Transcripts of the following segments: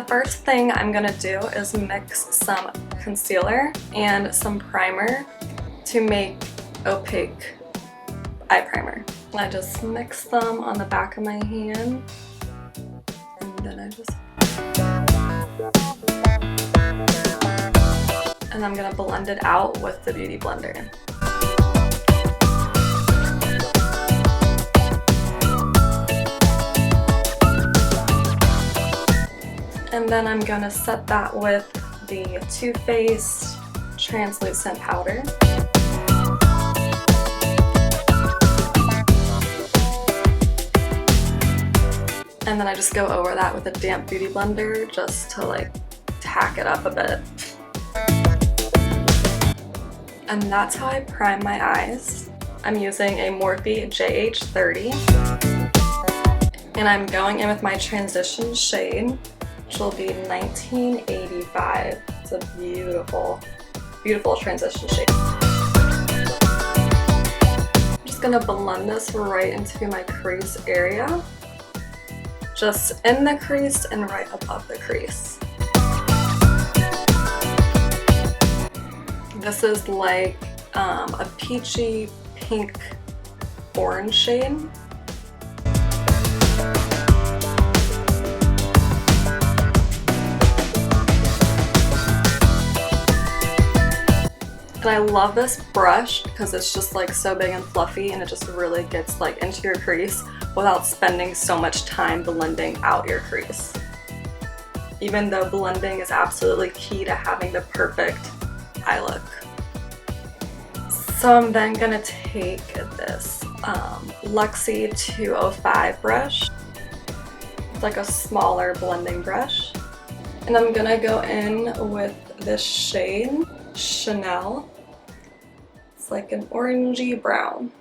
first thing I'm gonna do is mix some concealer and some primer to make opaque eye primer. I just mix them on the back of my hand, and then I'm gonna blend it out with the Beauty Blender. And then I'm gonna set that with the Too Faced translucent powder. And then I just go over that with a damp Beauty Blender just to like tack it up a bit. And that's how I prime my eyes. I'm using a Morphe JH30. And I'm going in with my transition shade, which will be 1985. It's a beautiful, beautiful transition shade. I'm just gonna blend this right into my crease area. Just in the crease and right above the crease. This is like a peachy pink orange shade. And I love this brush because it's just like so big and fluffy, and it just really gets like into your crease without spending so much time blending out your crease. Even though blending is absolutely key to having the perfect eye look. So I'm then gonna take this Luxie 205 brush. It's like a smaller blending brush. And I'm gonna go in with this shade, Chanel. It's like an orangey brown.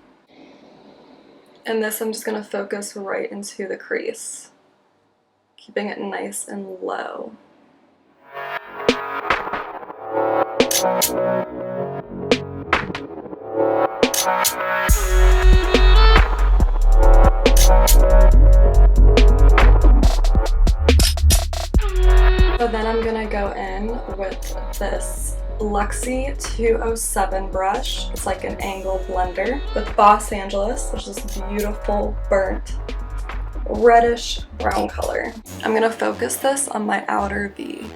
And this I'm just gonna focus right into the crease, keeping it nice and low. So then I'm gonna go in with this Luxie 207 brush. It's like an angle blender with Los Angeles, which is this beautiful burnt reddish brown color. I'm gonna focus this on my outer V.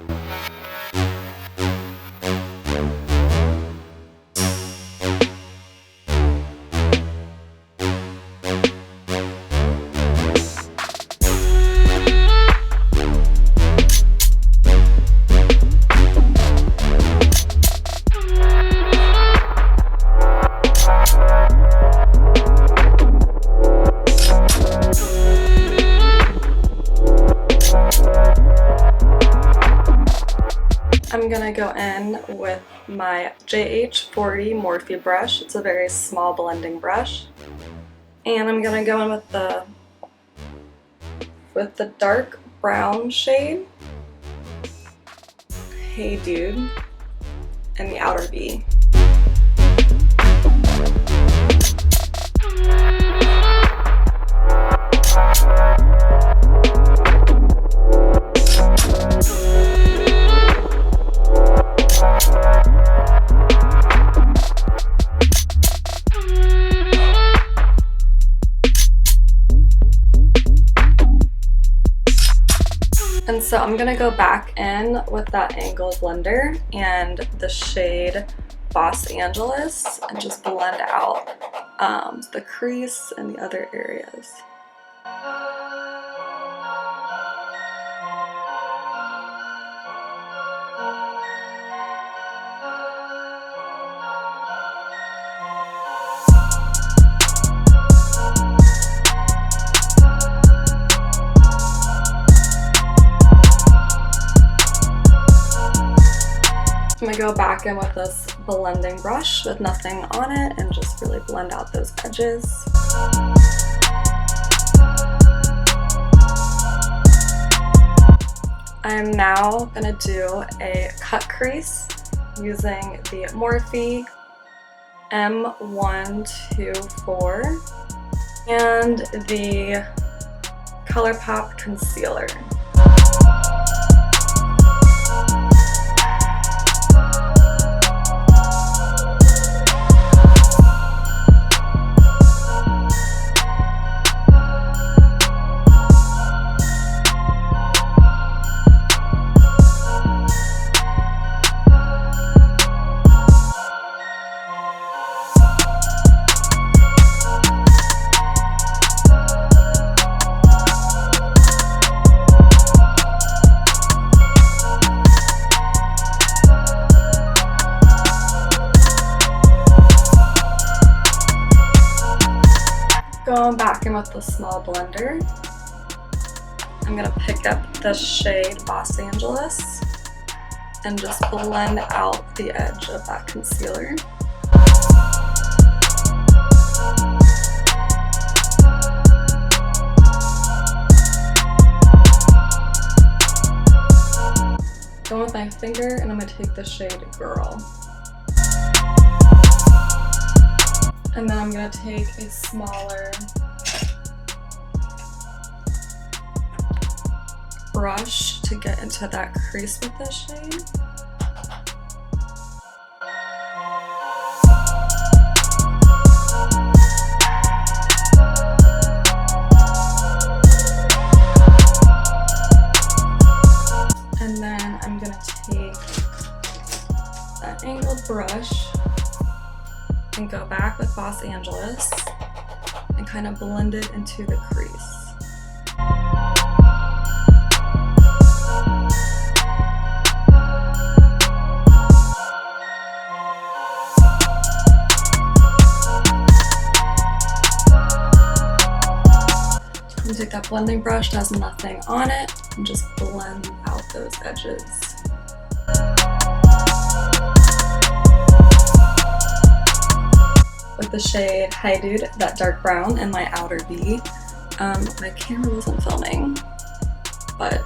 I'm gonna go in with my JH40 Morphe brush. It's a very small blending brush. And I'm gonna go in with the dark brown shade, Hey Dude, and the outer V. And so I'm gonna go back in with that angle blender and the shade Los Angeles and just blend out the crease and the other areas. I'm gonna go back in with this blending brush with nothing on it and just really blend out those edges. I'm now gonna do a cut crease using the Morphe M124 and the ColourPop concealer. Going back in with the small blender, I'm gonna pick up the shade Los Angeles and just blend out the edge of that concealer. Go with my finger and I'm gonna take the shade Girl. And then I'm gonna take a smaller brush to get into that crease with this shade. And then I'm gonna take that angled brush and go back with Los Angeles and kind of blend it into the crease. And take that blending brush that has nothing on it and just blend out those edges. With the shade Hi Dude, that dark brown in my outer V. My camera wasn't filming, but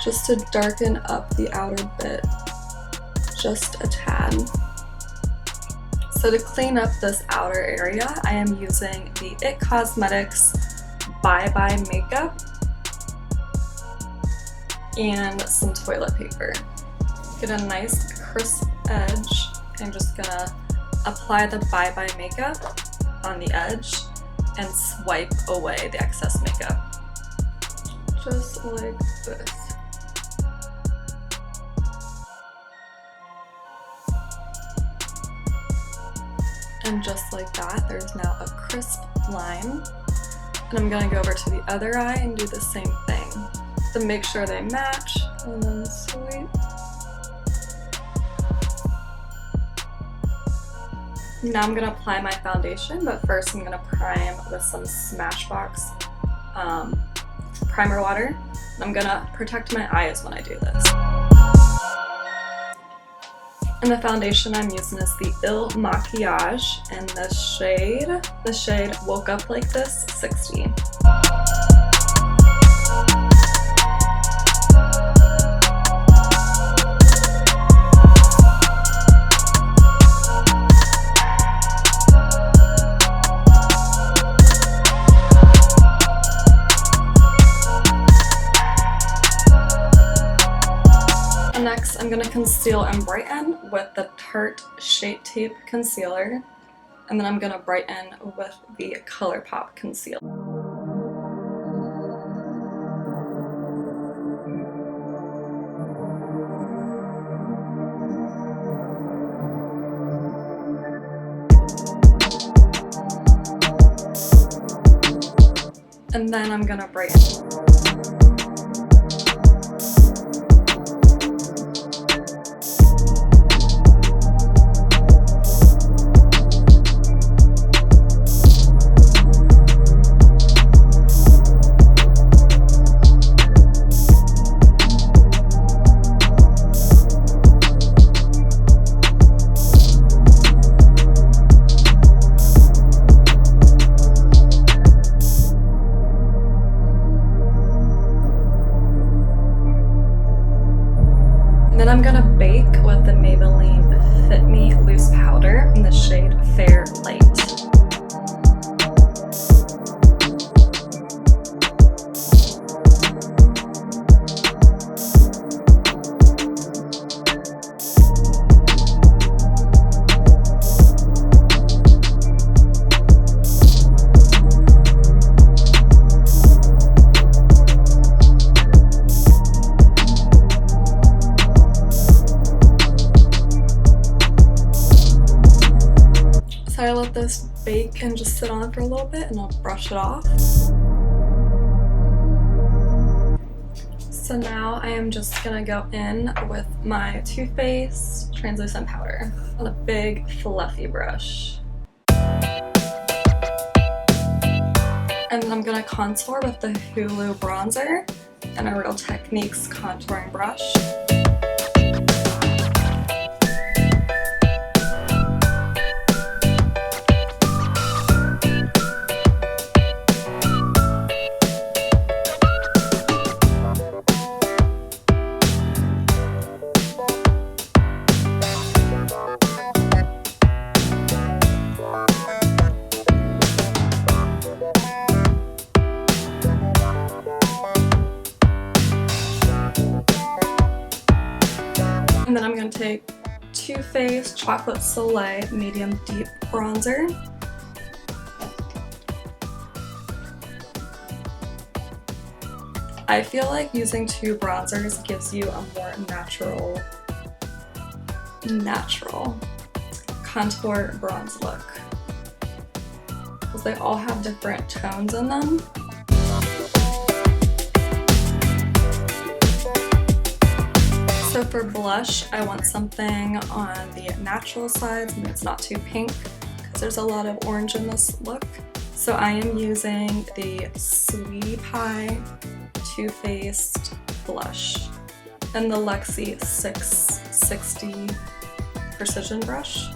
just to darken up the outer bit just a tad. So to clean up this outer area, I am using the IT Cosmetics Bye Bye Makeup and some toilet paper. Get a nice crisp edge. I'm just gonna apply the Bye Bye makeup on the edge and swipe away the excess makeup. Just like this. And just like that, there's now a crisp line. And I'm gonna go over to the other eye and do the same thing. To make sure they match, and then sweep. Now I'm gonna apply my foundation, but first I'm gonna prime with some Smashbox primer water. I'm gonna protect my eyes when I do this. And the foundation I'm using is the Ilmakiage in the shade Woke Up Like This 60. Next, I'm going to conceal and brighten with the Tarte Shape Tape Concealer, and then I'm going to brighten with the ColourPop Concealer. And then I'm going to brighten. Then I'm gonna bake with the Maybelline Fit Me Loose Powder in the shade Fair Light. I let this bake and just sit on for a little bit and I'll brush it off. So now I am just gonna go in with my Too Faced translucent powder on a big fluffy brush. And then I'm gonna contour with the Hulu bronzer and a Real Techniques contouring brush. And then I'm going to take Too Faced Chocolate Soleil Medium Deep Bronzer. I feel like using two bronzers gives you a more natural contour bronze look, because they all have different tones in them. So for blush, I want something on the natural side, and it's not too pink because there's a lot of orange in this look. So I am using the Sweetie Pie Too Faced blush and the Luxie 660 precision brush.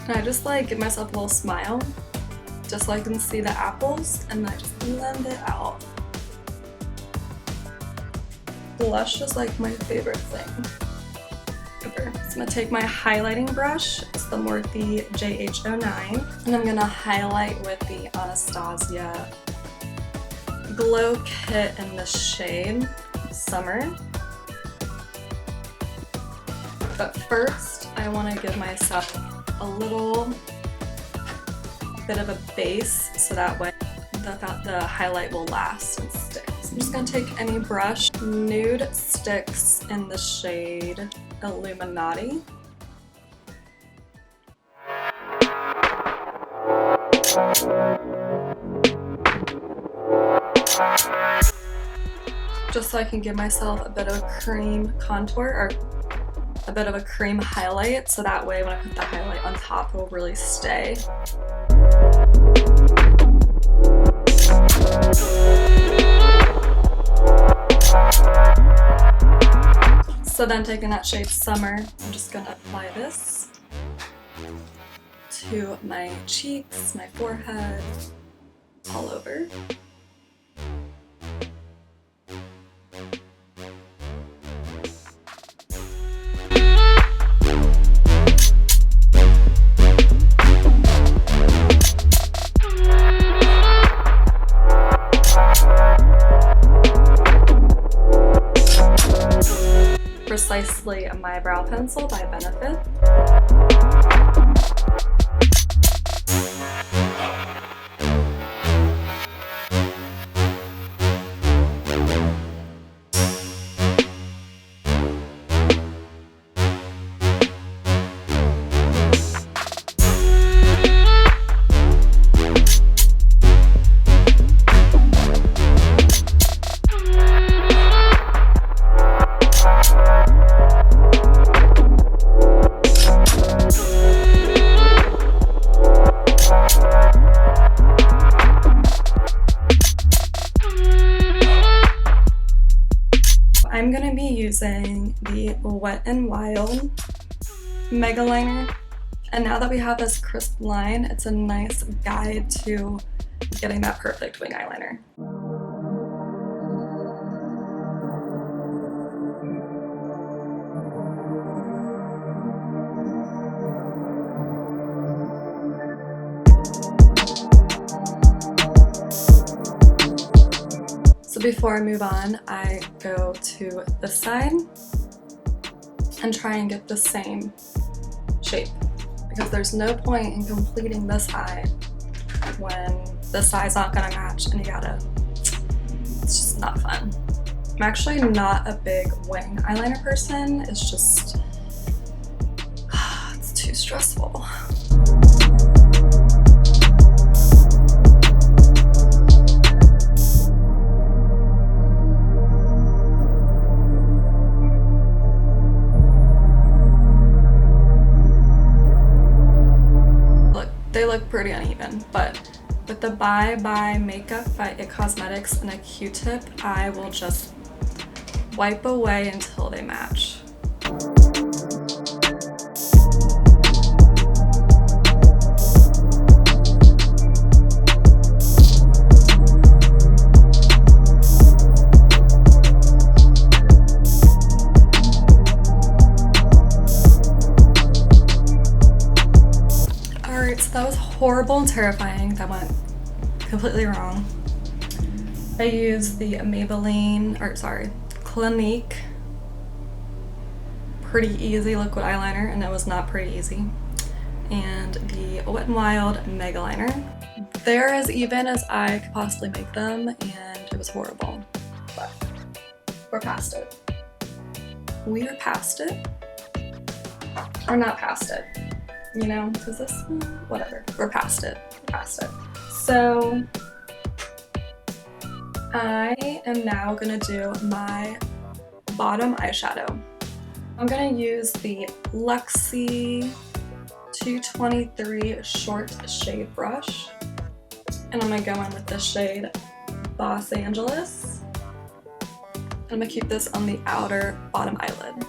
And I just like give myself a little smile, just so I can see the apples, and I just blend it out. Blush is like my favorite thing ever. So I'm gonna take my highlighting brush, it's the Morphe JH09, and I'm gonna highlight with the Anastasia Glow Kit in the shade Summer. But first, I want to give myself a little bit of a base so that way the highlight will last and stick. So I'm just going to take any brush, Nudestix in the shade Illumi-naughty. Just so I can give myself a bit of a cream contour, or a bit of a cream highlight, so that way when I put the highlight on top, it will really stay. So then taking that shade Summer, I'm just gonna apply this to my cheeks, my forehead, all over. Precisely my brow pencil by Benefit. I'm going to be using the Wet n Wild Mega Liner, and now that we have this crisp line, it's a nice guide to getting that perfect wing eyeliner. So before I move on, I go to this side and try and get the same shape, because there's no point in completing this eye when this eye's not gonna match and it's just not fun. I'm actually not a big wing eyeliner person, it's just, it's too stressful. they look pretty uneven, but with the Bye Bye Makeup by It Cosmetics and a Q-tip, I will just wipe away until they match. That was horrible and terrifying. That went completely wrong. I used the Clinique Pretty Easy liquid eyeliner, and it was not pretty easy. And the Wet n Wild Mega Liner. They're as even as I could possibly make them, and it was horrible. But we're past it. We are past it. Or not past it. You know, because this, whatever, we're past it, So I am now gonna do my bottom eyeshadow. I'm gonna use the Luxie 223 short shade brush, and I'm gonna go in with the shade Los Angeles. I'm gonna keep this on the outer bottom eyelid.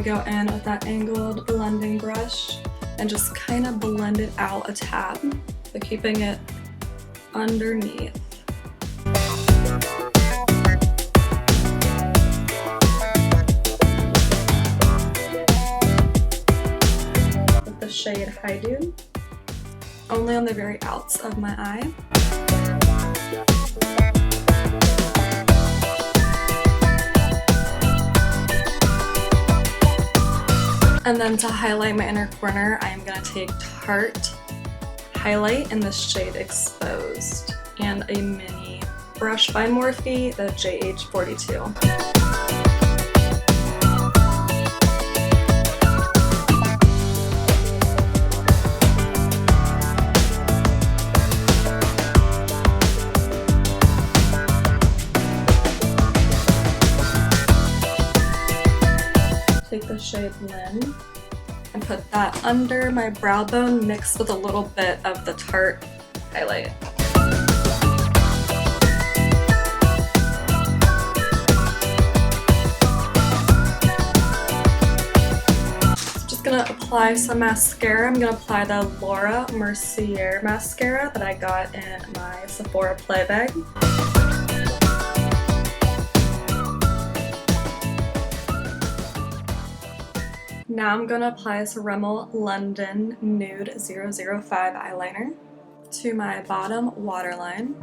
Go in with that angled blending brush and just kind of blend it out a tad, so keeping it underneath. With the shade High Dew, only on the very outs of my eye. And then to highlight my inner corner, I am going to take Tarte Highlight in the shade Exposed and a mini brush by Morphe, the JH42. Take the shade Lynn and put that under my brow bone mixed with a little bit of the Tarte highlight. Just gonna apply some mascara. I'm gonna apply the Laura Mercier mascara that I got in my Sephora play bag. Now I'm going to apply this Rimmel London Nude 005 eyeliner to my bottom waterline.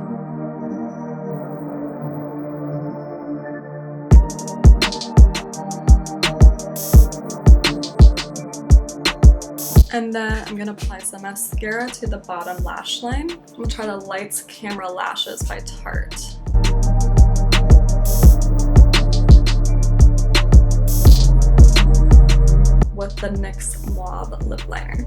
And then I'm going to apply some mascara to the bottom lash line. I'm going to try the Lights Camera Lashes by Tarte. With the NYX Mauve lip liner.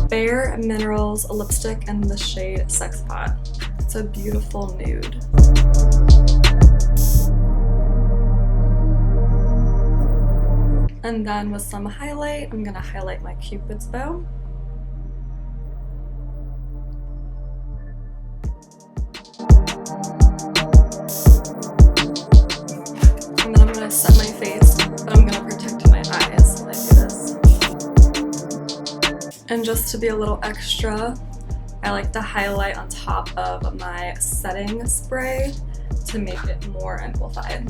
Bareminerals lipstick in the shade Sex Pot. It's a beautiful nude. And then with some highlight, I'm gonna highlight my Cupid's bow. And then I'm gonna set my face, but I'm gonna protect my eyes when I do this. And just to be a little extra, I like to highlight on top of my setting spray to make it more amplified.